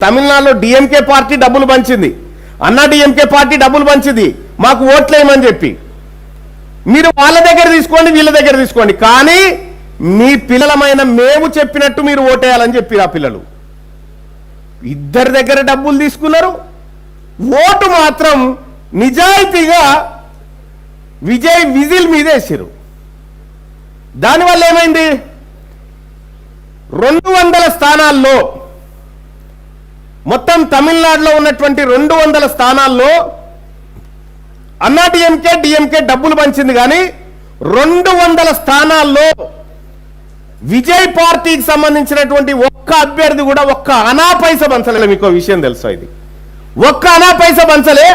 తమిళనాడులో DMK party డబ్బులు పంచింది, అన్నా డిఎంకే పార్టీ డబ్బులు పంచింది మాకు ఓట్లేయమని చెప్పి. మీరు వాళ్ళ దగ్గర తీసుకోండి, వీళ్ళ దగ్గర తీసుకోండి, కానీ మీ పిల్లలమైన మేము చెప్పినట్టు మీరు ఓటేయాలని చెప్పి ఆ పిల్లలు ఇద్దరి దగ్గర డబ్బులు తీసుకున్నారు. ఓటు మాత్రం నిజాయితీగా విజయ్ విజిల్ మీద వేసారు. దానివల్ల ఏమైంది? 200 స్థానాల్లో మొత్తం తమిళనాడులో ఉన్నటువంటి 200 స్థానాల్లో అన్నా డిఎంకే డబ్బులు పంచింది, కానీ 200 స్థానాల్లో విజయ్ పార్టీకి సంబంధించినటువంటి ఒక్క అభ్యర్థి కూడా ఒక్క అనా పైస పంచలే. మీకు విషయం తెలుసా? ఇది ఒక్క అనా పైస పంచలే.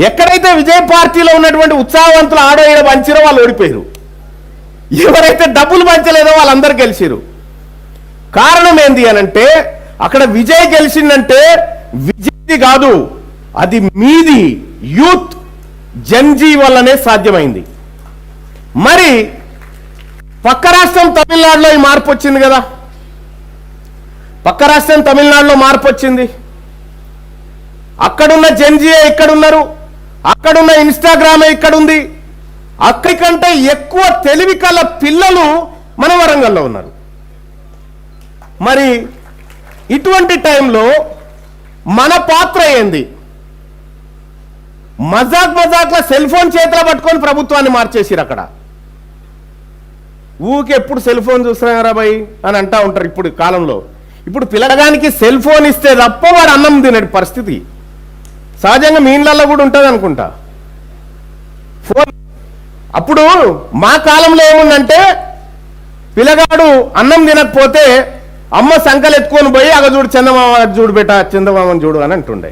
ఎక్కడైతే విజయ్ పార్టీలో ఉన్నటువంటి ఉత్సాహవంతులు ఆడో ఈడ పంచారో వాళ్ళు ఓడిపోయారు, ఎవరైతే డబ్బులు పంచలేదో వాళ్ళందరూ గెలిచారు. కారణం ఏంది అనంటే అక్కడ విజయ్ గెలిచిందంటే విజయ్ కాదు, అది మీది యూత్ జంజీ వల్లనే సాధ్యమైంది. మరి పక్క రాష్ట్రం తమిళనాడులో ఈ మార్పు వచ్చింది కదా, పక్క రాష్ట్రం తమిళనాడులో మార్పు వచ్చింది. అక్కడున్న జంజీయే ఇక్కడున్నారు, అక్కడున్న ఇన్స్టాగ్రామే ఇక్కడుంది. అక్కడికంటే ఎక్కువ తెలివి కల పిల్లలు మన వరంగల్లో ఉన్నారు. మరి ఇటువంటి టైంలో మన పాత్ర ఏంది? మజాక్లో సెల్ ఫోన్ చేతిలో పట్టుకొని ప్రభుత్వాన్ని మార్చేసిరు. అక్కడ ఊకెప్పుడు సెల్ ఫోన్ చూస్తున్నారా భయ్ అని అంటా ఉంటారు. ఇప్పుడు కాలంలో ఇప్పుడు పిల్లగానికి సెల్ ఫోన్ ఇస్తే తప్ప వాడు అన్నం తినే పరిస్థితి సహజంగా మీ ఇళ్ళల్లో కూడా ఉంటుంది అనుకుంటా. ఫోన్ అప్పుడు మా కాలంలో ఏముందంటే పిల్లగాడు అన్నం తినకపోతే అమ్మ సంకలు ఎత్తుకొని పోయి అగ చూడు చందమామ చూడు బేట, చందమామని చూడు అని అంటుండే,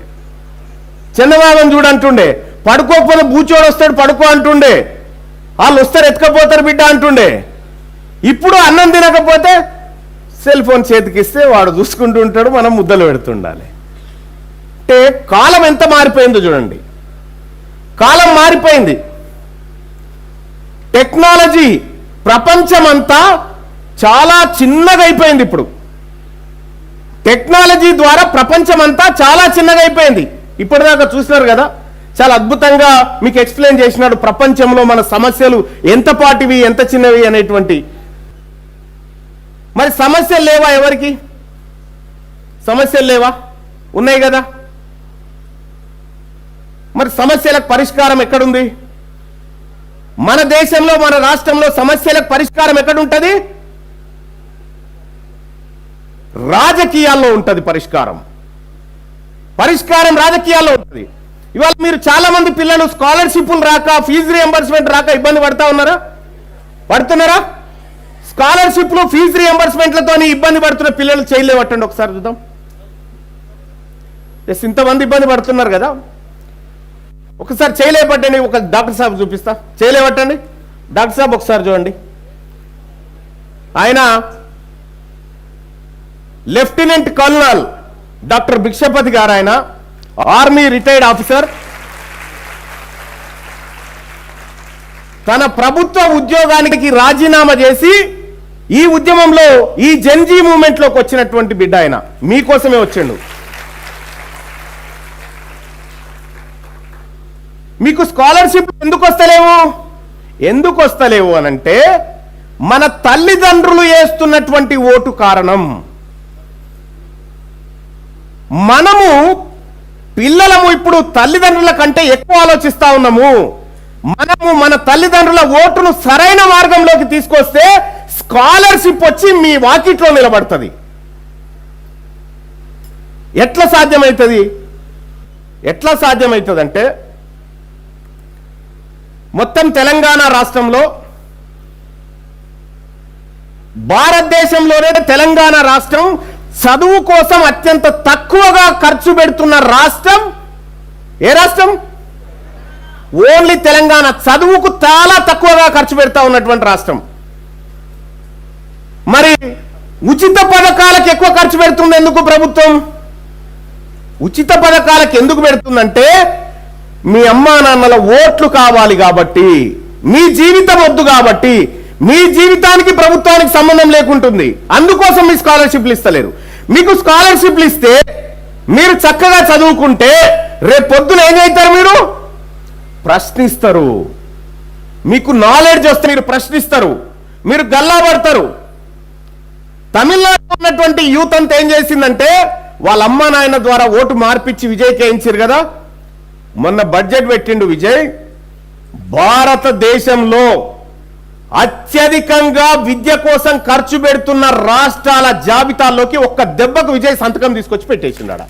చందమామని చూడు అంటుండే. పడుకోకపోతే బూచోడు వస్తాడు పడుకో అంటుండే, వాళ్ళు వస్తారు ఎత్తుకపోతారు బిడ్డ అంటుండే. ఇప్పుడు అన్నం తినకపోతే సెల్ ఫోన్ చేతికిస్తే వాడు చూసుకుంటూ ఉంటాడు, మనం ముద్దలు పెడుతుండాలి. అంటే కాలం ఎంత మారిపోయిందో చూడండి. కాలం మారిపోయింది. టెక్నాలజీ ప్రపంచమంతా చాలా చిన్నగా అయిపోయింది. ఇప్పుడు టెక్నాలజీ ద్వారా ప్రపంచమంతా చాలా చిన్నగా అయిపోయింది. ఇప్పటిదాకా చూసినారు కదా, చాలా అద్భుతంగా మీకు ఎక్స్ప్లెయిన్ చేసినాడు ప్రపంచంలో మన సమస్యలు ఎంత పాటివి ఎంత చిన్నవి అనేటువంటి. మరి సమస్యలు లేవా? ఎవరికి సమస్యలు లేవా? ఉన్నాయి కదా. మరి సమస్యలకు పరిష్కారం ఎక్కడుంది? మన దేశంలో మన రాష్ట్రంలో సమస్యలకు పరిష్కారం ఎక్కడుంటది? రాజకీయాల్లో ఉంటుంది పరిష్కారం. పరిష్కారం రాజకీయాల్లో ఉంటుంది. ఇవాళ మీరు చాలా మంది పిల్లలు స్కాలర్షిప్లు రాక, ఫీజు రియంబర్స్మెంట్ రాక ఇబ్బంది పడతా ఉన్నారా? పడుతున్నారా? స్కాలర్షిప్లు ఫీజు రియంబర్స్మెంట్లతో ఇబ్బంది పడుతున్న పిల్లలు చేయలేవట్టండి ఒకసారి చూద్దాం. ఇంతమంది ఇబ్బంది పడుతున్నారు కదా, ఒకసారి చేయలేపట్టండి. ఒక డాక్టర్ సాబ్ చూపిస్తా, చేయలేపట్టండి. డాక్టర్ సాబ్ ఒకసారి చూడండి. ఆయన లెఫ్టినెంట్ కల్నల్ డాక్టర్ భిక్షపతి గారు, ఆయన ఆర్మీ రిటైర్డ్ ఆఫీసర్. తన ప్రభుత్వ ఉద్యోగానికి రాజీనామా చేసి ఈ ఉద్యమంలో ఈ జెన్జీ మూవ్మెంట్ లోకి వచ్చినటువంటి బిడ్డ. ఆయన మీకోసమే వచ్చిండు. మీకు స్కాలర్షిప్ ఎందుకు వస్తలేవు అనంటే మన తల్లిదండ్రులు వేస్తున్నటువంటి ఓటు కారణం. మనము పిల్లలము ఇప్పుడు తల్లిదండ్రుల కంటే ఎక్కువ ఆలోచిస్తా ఉన్నాము. మనము మన తల్లిదండ్రుల ఓటును సరైన మార్గంలోకి తీసుకొస్తే స్కాలర్షిప్ వచ్చి మీ వాకిట్లో నిలబడుతుంది. ఎట్లా సాధ్యమవుతుంది అంటే మొత్తం తెలంగాణ రాష్ట్రంలో, భారతదేశంలోనే తెలంగాణ రాష్ట్రం చదువు కోసం అత్యంత తక్కువగా ఖర్చు పెడుతున్న రాష్ట్రం. ఏ రాష్ట్రం? ఓన్లీ తెలంగాణ చదువుకు చాలా తక్కువగా ఖర్చు పెడతా ఉన్నటువంటి రాష్ట్రం. మరి ఉచిత పథకాలకు ఎక్కువ ఖర్చు పెడుతుంది ఎందుకు ప్రభుత్వం? ఉచిత పథకాలకు ఎందుకు పెడుతుందంటే మీ అమ్మా నాన్నల ఓట్లు కావాలి కాబట్టి, మీ జీవితం వద్దు కాబట్టి, మీ జీవితానికి ప్రభుత్వానికి సంబంధం లేకుంటుంది. అందుకోసం మీ స్కాలర్షిప్లు ఇస్తలేరు. మీకు స్కాలర్షిప్లు ఇస్తే మీరు చక్కగా చదువుకుంటే రేపు పొద్దున ఏం చేస్తారు? మీరు ప్రశ్నిస్తారు. మీకు నాలెడ్జ్ వస్తే మీరు ప్రశ్నిస్తారు, మీరు గల్లాపడతారు. తమిళనాడులో ఉన్నటువంటి యూత్ అంతా ఏం చేసిందంటే వాళ్ళ అమ్మ నాయన ద్వారా ఓటు మార్పిచ్చి విజయ్కి వేయించారు కదా. మొన్న బడ్జెట్ పెట్టిండు విజయ్. భారతదేశంలో అత్యధికంగా విద్య కోసం ఖర్చు పెడుతున్న రాష్ట్రాల జాబితాల్లోకి ఒక్క దెబ్బకు విజయ్ సంతకం తీసుకొచ్చి పెట్టేసిండాడ.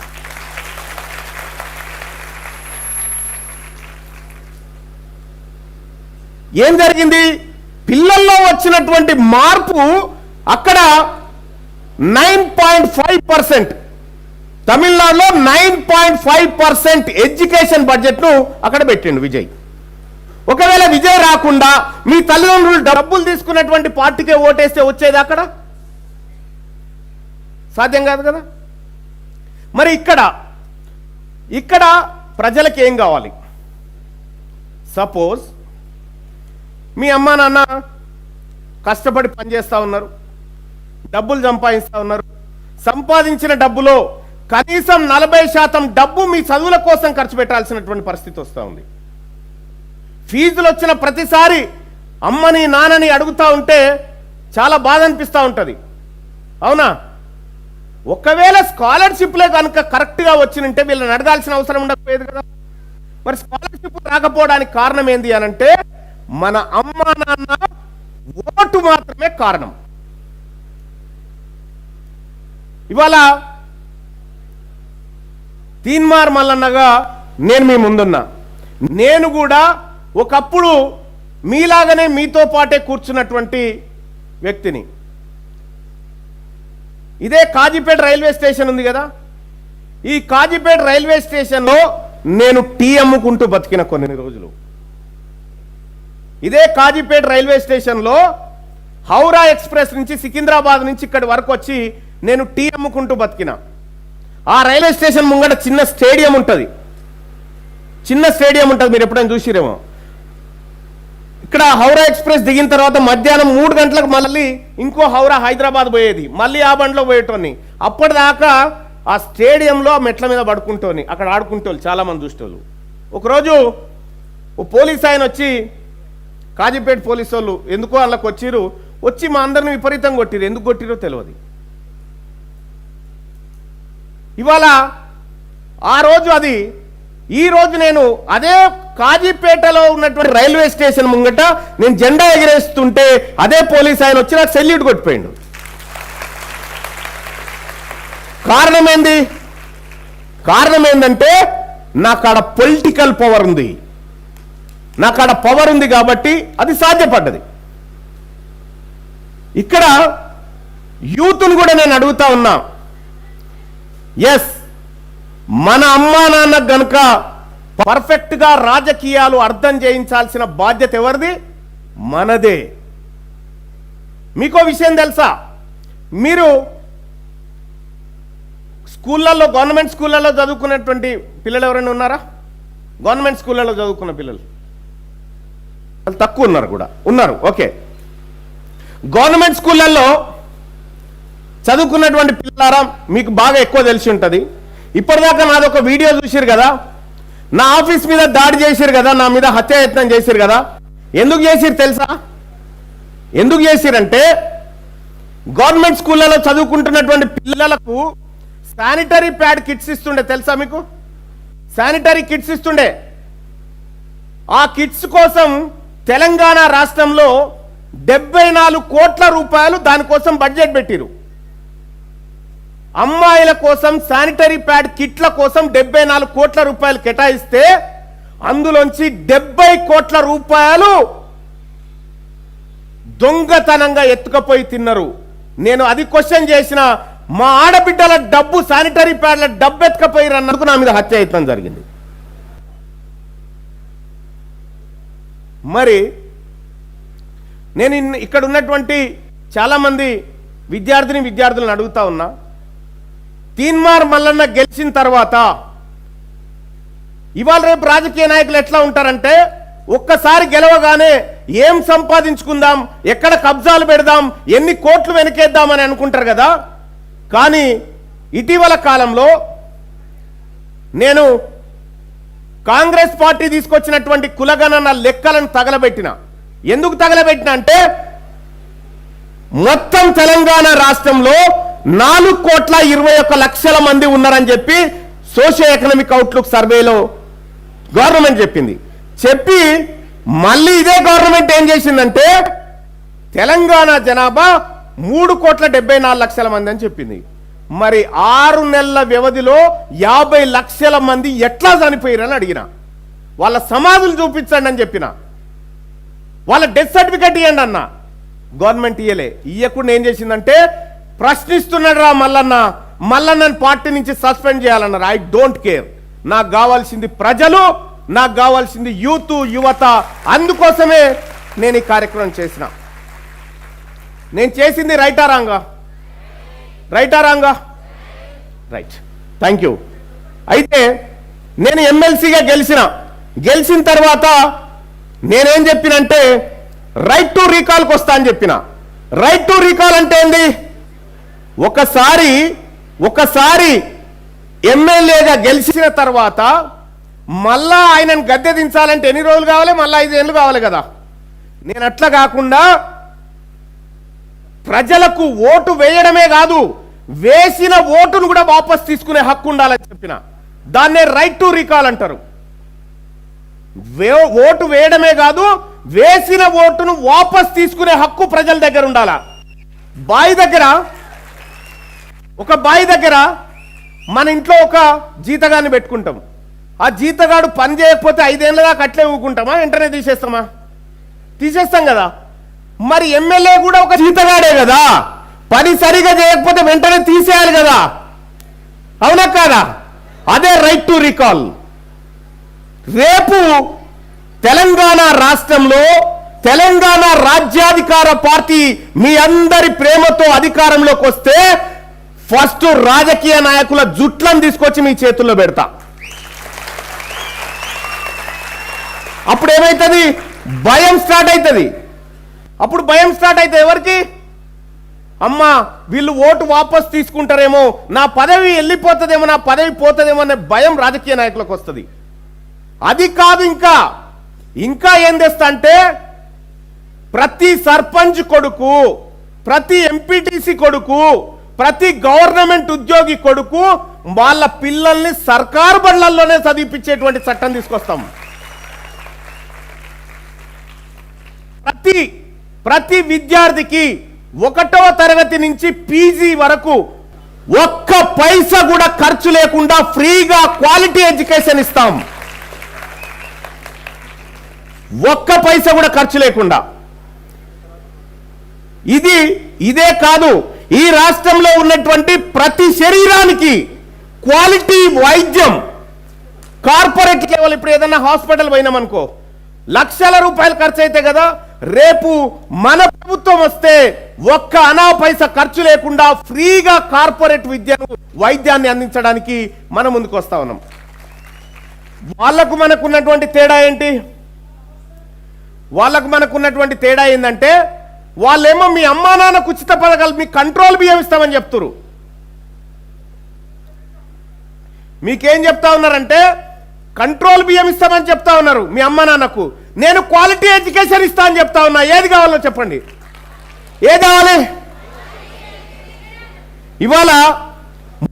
ఏం జరిగింది? పిల్లల్లో వచ్చినటువంటి మార్పు అక్కడ 9.5%, తమిళనాడులో 9.5% ఎడ్యుకేషన్ బడ్జెట్ ను అక్కడ పెట్టిండు విజయ్. ఒకవేళ విజయ్ రాకుండా మీ తల్లిదండ్రులు డబ్బులు తీసుకున్నటువంటి పార్టీకే ఓటేస్తే వచ్చేది అక్కడ? సాధ్యం కాదు కదా. మరి ఇక్కడ ప్రజలకు ఏం కావాలి? సపోజ్ మీ అమ్మా నాన్న కష్టపడి పనిచేస్తూ ఉన్నారు, డబ్బులు సంపాదిస్తూ ఉన్నారు. సంపాదించిన డబ్బులో కనీసం 40% డబ్బు మీ చదువుల కోసం ఖర్చు పెట్టాల్సినటువంటి పరిస్థితి వస్తూ ఉంది. ఫీజులు వచ్చిన ప్రతిసారి అమ్మని నాన్నని అడుగుతూ ఉంటే చాలా బాధ అనిపిస్తూ ఉంటుంది, అవునా? ఒకవేళ స్కాలర్షిప్లే కనుక కరెక్ట్గా వచ్చినంటే వీళ్ళని అడగాల్సిన అవసరం ఉండకపోయేది కదా. మరి స్కాలర్షిప్ రాకపోవడానికి కారణం ఏంది అనంటే మన అమ్మ నాన్న ఓటు మాత్రమే కారణం. ఇవాళ తీన్మార్ మల్లన్నగా నేను మీ ముందున్నా. నేను కూడా ఒకప్పుడు మీలాగానే మీతో పాటే కూర్చున్నటువంటి వ్యక్తిని. ఇదే కాజీపేట రైల్వే స్టేషన్ ఉంది కదా, ఈ కాజీపేట రైల్వే స్టేషన్లో నేను టీ అమ్ముకుంటూ బతికిన కొన్ని రోజులు. ఇదే కాజీపేట రైల్వే స్టేషన్లో హౌరా ఎక్స్ప్రెస్ నుంచి సికింద్రాబాద్ నుంచి ఇక్కడి వరకు వచ్చి నేను టీ అమ్ముకుంటూ బతికిన. ఆ రైల్వే స్టేషన్ ముంగట చిన్న స్టేడియం ఉంటుంది, మీరు ఎప్పుడైనా చూసిరేమో. ఇక్కడ హౌరా ఎక్స్ప్రెస్ దిగిన తర్వాత మధ్యాహ్నం 3 గంటలకు మళ్ళీ ఇంకో హౌరా హైదరాబాద్ పోయేది, మళ్ళీ ఆ బండిలో పోయేటోని. అప్పటిదాకా ఆ స్టేడియంలో మెట్ల మీద పడుకుంటోని అక్కడ ఆడుకుంటోళ్ళు చాలామంది చూసేవాళ్ళు. ఒకరోజు ఓ పోలీస్ ఆయన వచ్చి, కాజీపేట పోలీసు వాళ్ళు ఎందుకో వాళ్ళకి వచ్చి మా అందరిని విపరీతంగా కొట్టిరు. ఎందుకు కొట్టిరో తెలియదు. ఇవాళ ఆ రోజు అది, ఈ రోజు నేను అదే కాజీపేటలో ఉన్నటువంటి రైల్వే స్టేషన్ ముంగట నేను జెండా ఎగిరేస్తుంటే అదే పోలీస్ ఆయన వచ్చి నాకు సెల్యూట్ కొట్టిపోయిండు. కారణం ఏందంటే నాకాడ పొలిటికల్ పవర్ ఉంది, నాకాడ పవర్ ఉంది కాబట్టి అది సాధ్యపడ్డది. ఇక్కడ యూత్ను కూడా నేను అడుగుతా ఉన్నా, ఎస్ మన అమ్మా నాన్న గనుక పర్ఫెక్ట్గా రాజకీయాలు అర్థం చేయించాల్సిన బాధ్యత ఎవరిది? మనదే. మీకో విషయం తెలుసా? మీరు స్కూళ్ళల్లో, గవర్నమెంట్ స్కూళ్ళల్లో చదువుకున్నటువంటి పిల్లలు ఎవరైనా ఉన్నారా? గవర్నమెంట్ స్కూళ్ళల్లో చదువుకున్న పిల్లలు వాళ్ళు తక్కువ ఉన్నారు కూడా, ఉన్నారు. ఓకే, గవర్నమెంట్ స్కూళ్ళల్లో చదువుకున్నటువంటి పిల్లలారా మీకు బాగా ఎక్కువ తెలిసి ఉంటుంది. ఇప్పటిదాకా నాదొక వీడియో చూసారు కదా, నా ఆఫీస్ మీద దాడి చేశారు కదా, నా మీద హత్యాయత్నం చేశారు కదా. ఎందుకు చేసిరు తెలుసా? ఎందుకు చేసిరంటే గవర్నమెంట్ స్కూళ్ళలో చదువుకుంటున్నటువంటి పిల్లలకు శానిటరీ ప్యాడ్ కిట్స్ ఇస్తుండే. తెలుసా మీకు? శానిటరీ కిట్స్ ఇస్తుండే. ఆ కిట్స్ కోసం తెలంగాణ రాష్ట్రంలో 74 కోట్ల రూపాయలు దానికోసం బడ్జెట్ పెట్టిరు. అమ్మాయిల కోసం శానిటరీ ప్యాడ్ కిట్ల కోసం 74 కోట్ల రూపాయలు కేటాయిస్తే అందులోంచి 70 కోట్ల రూపాయలు దొంగతనంగా ఎత్తుకపోయి తిన్నారు. నేను అది క్వశ్చన్ చేసిన, మా ఆడబిడ్డల డబ్బు, శానిటరీ ప్యాడ్ల డబ్బు ఎత్తుకపోయి అన్నందుకు నా మీద హత్యాయత్నం జరిగింది. మరి నేను ఇక్కడ ఉన్నటువంటి చాలామంది విద్యార్థులను అడుగుతా ఉన్నా, తీన్మార్ మల్లన్న గెలిచిన తర్వాత ఇవాళ రేపు రాజకీయ నాయకులు ఎట్లా ఉంటారంటే ఒక్కసారి గెలవగానే ఏం సంపాదించుకుందాం, ఎక్కడ కబ్జాలు పెడదాం, ఎన్ని కోట్లు వెనకేద్దామని అనుకుంటారు కదా. కానీ ఇటీవల కాలంలో నేను కాంగ్రెస్ పార్టీ తీసుకొచ్చినటువంటి కులగణన లెక్కలను తగలబెట్టిన. ఎందుకు తగలబెట్టిన అంటే మొత్తం తెలంగాణ రాష్ట్రంలో 4,21,00,000 మంది ఉన్నారని చెప్పి సోషియో ఎకనామిక్ అవుట్లుక్ సర్వేలో గవర్నమెంట్ చెప్పి మళ్ళీ ఇదే గవర్నమెంట్ ఏం చేసిందంటే తెలంగాణ జనాభా 3,74,00,000 మంది అని చెప్పింది. మరి 6 నెలల వ్యవధిలో 50 లక్షల మంది ఎట్లా చనిపోయారని అడిగిన. వాళ్ళ సమాధులు చూపించండి అని చెప్పిన. వాళ్ళ డెత్ సర్టిఫికెట్ ఇవ్వండి అన్న. గవర్నమెంట్ ఇయ్యకుండా ఏం చేసిందంటే ప్రశ్నిస్తున్నాడు రా మల్లన్నని పార్టీ నుంచి సస్పెండ్ చేయాలన్నారు. I don't care. నాకు కావాల్సింది ప్రజలు, నాకు కావాల్సింది యువత. అందుకోసమే నేను ఈ కార్యక్రమం చేసిన. నేను చేసింది రైటా రాంగా? రైట్. Thank you. అయితే నేను ఎమ్మెల్సీగా గెలిచిన తర్వాత నేనేం చెప్పినంటే రైట్ టు రీకాల్కి వస్తా అని చెప్పిన. రైట్ టు రీకాల్ అంటే ఏంది? ఒకసారి ఎమ్మెల్యేగా గెలిచిన తర్వాత మళ్ళా ఆయనను గద్దె దించాలంటే ఎన్ని రోజులు కావాలి? మళ్ళా 5 ఏళ్ళు కావాలి కదా. నేను అట్లా కాకుండా ప్రజలకు ఓటు వేయడమే కాదు, వేసిన ఓటును కూడా వాపస్ తీసుకునే హక్కు ఉండాలని చెప్పిన. దాన్నే రైట్ టు రీకాల్ అంటారు. ఓటు వేయడమే కాదు, వేసిన ఓటును వాపస్ తీసుకునే హక్కు ప్రజల దగ్గర ఉండాలా. ఒక బాయి దగ్గర మన ఇంట్లో ఒక జీతగాన్ని పెట్టుకుంటాం. ఆ జీతగాడు పని చేయకపోతే 5 ఏళ్ళ దాకా అట్లే ఊకుంటామా? వెంటనే తీసేస్తాం కదా. మరి ఎమ్మెల్యే కూడా ఒక జీతగాడే కదా, పని సరిగా చేయకపోతే వెంటనే తీసేయాలి కదా, అవునా కాదా? అదే రైట్ టు రీకాల్. రేపు తెలంగాణ రాష్ట్రంలో తెలంగాణ రాజ్యాధికార పార్టీ మీ అందరి ప్రేమతో అధికారంలోకి వస్తే ఫస్ట్ రాజకీయ నాయకుల జుట్లను తీసుకొచ్చి మీ చేతుల్లో పెడతా. అప్పుడు ఏమైతుంది? భయం స్టార్ట్ అవుతుంది. ఎవరికి? అమ్మా వీళ్ళు ఓటు వాపస్ తీసుకుంటారేమో, నా పదవి వెళ్ళిపోతుందేమో, నా పదవి పోతుందేమో అనే భయం రాజకీయ నాయకులకు వస్తుంది. అది కాదు, ఇంకా ఏం చేస్తా అంటే ప్రతి సర్పంచ్ కొడుకు, ప్రతి ఎంపీటీసీ కొడుకు, ప్రతి గవర్నమెంట్ ఉద్యోగి కొడుకు వాళ్ళ పిల్లల్ని సర్కారు బడులలోనే చదివిపించేటువంటి చట్టం తీసుకొస్తాం. ప్రతి విద్యార్థికి 1వ తరగతి నుంచి పీజీ వరకు ఒక్క పైసా కూడా ఖర్చు లేకుండా ఫ్రీగా క్వాలిటీ ఎడ్యుకేషన్ ఇస్తాం. ఒక్క పైసా కూడా ఖర్చు లేకుండా. ఇదే కాదు, ఈ రాష్ట్రంలో ఉన్నటువంటి ప్రతి శరీరానికి క్వాలిటీ వైద్యం కార్పొరేట్ లెవెల్. ఇప్పుడు ఏదన్నా హాస్పిటల్ పోయినామనుకో, లక్షల రూపాయలు ఖర్చు అయితే కదా, రేపు మన ప్రభుత్వం వస్తే ఒక్క అనా పైసా ఖర్చు లేకుండా ఫ్రీగా కార్పొరేట్ వైద్యాన్ని అందించడానికి మనం ముందుకు వస్తా ఉన్నాం. మనకున్నటువంటి తేడా ఏంటంటే వాళ్ళేమో మీ అమ్మా నాన్నకు ఉచిత పథకాలు, మీ కంట్రోల్ బియ్యం ఇస్తామని చెప్తున్నారు. మీకేం చెప్తా ఉన్నారంటే కంట్రోల్ బియ్యం ఇస్తామని చెప్తా ఉన్నారు మీ అమ్మా నాన్నకు. నేను క్వాలిటీ ఎడ్యుకేషన్ ఇస్తా అని చెప్తా ఉన్నా. ఏది కావాలో చెప్పండి, ఏది కావాలి? ఇవాళ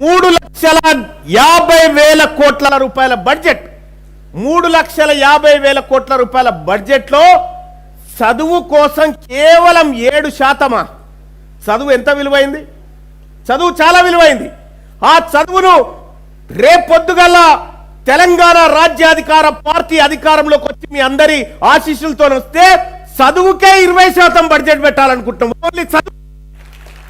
3,50,000 కోట్ల రూపాయల బడ్జెట్, 3,50,000 కోట్ల రూపాయల బడ్జెట్లో చదువు కోసం కేవలం 7%. చదువు ఎంత విలువైంది? చదువు చాలా విలువైంది. ఆ చదువును రేపొద్దుగల తెలంగాణ రాజ్యాధికార పార్టీ అధికారంలోకి వచ్చి మీ అందరి ఆశీస్సులతో వస్తే చదువుకే 20% బడ్జెట్ పెట్టాలనుకుంటున్నాం. ఓన్లీ చదువు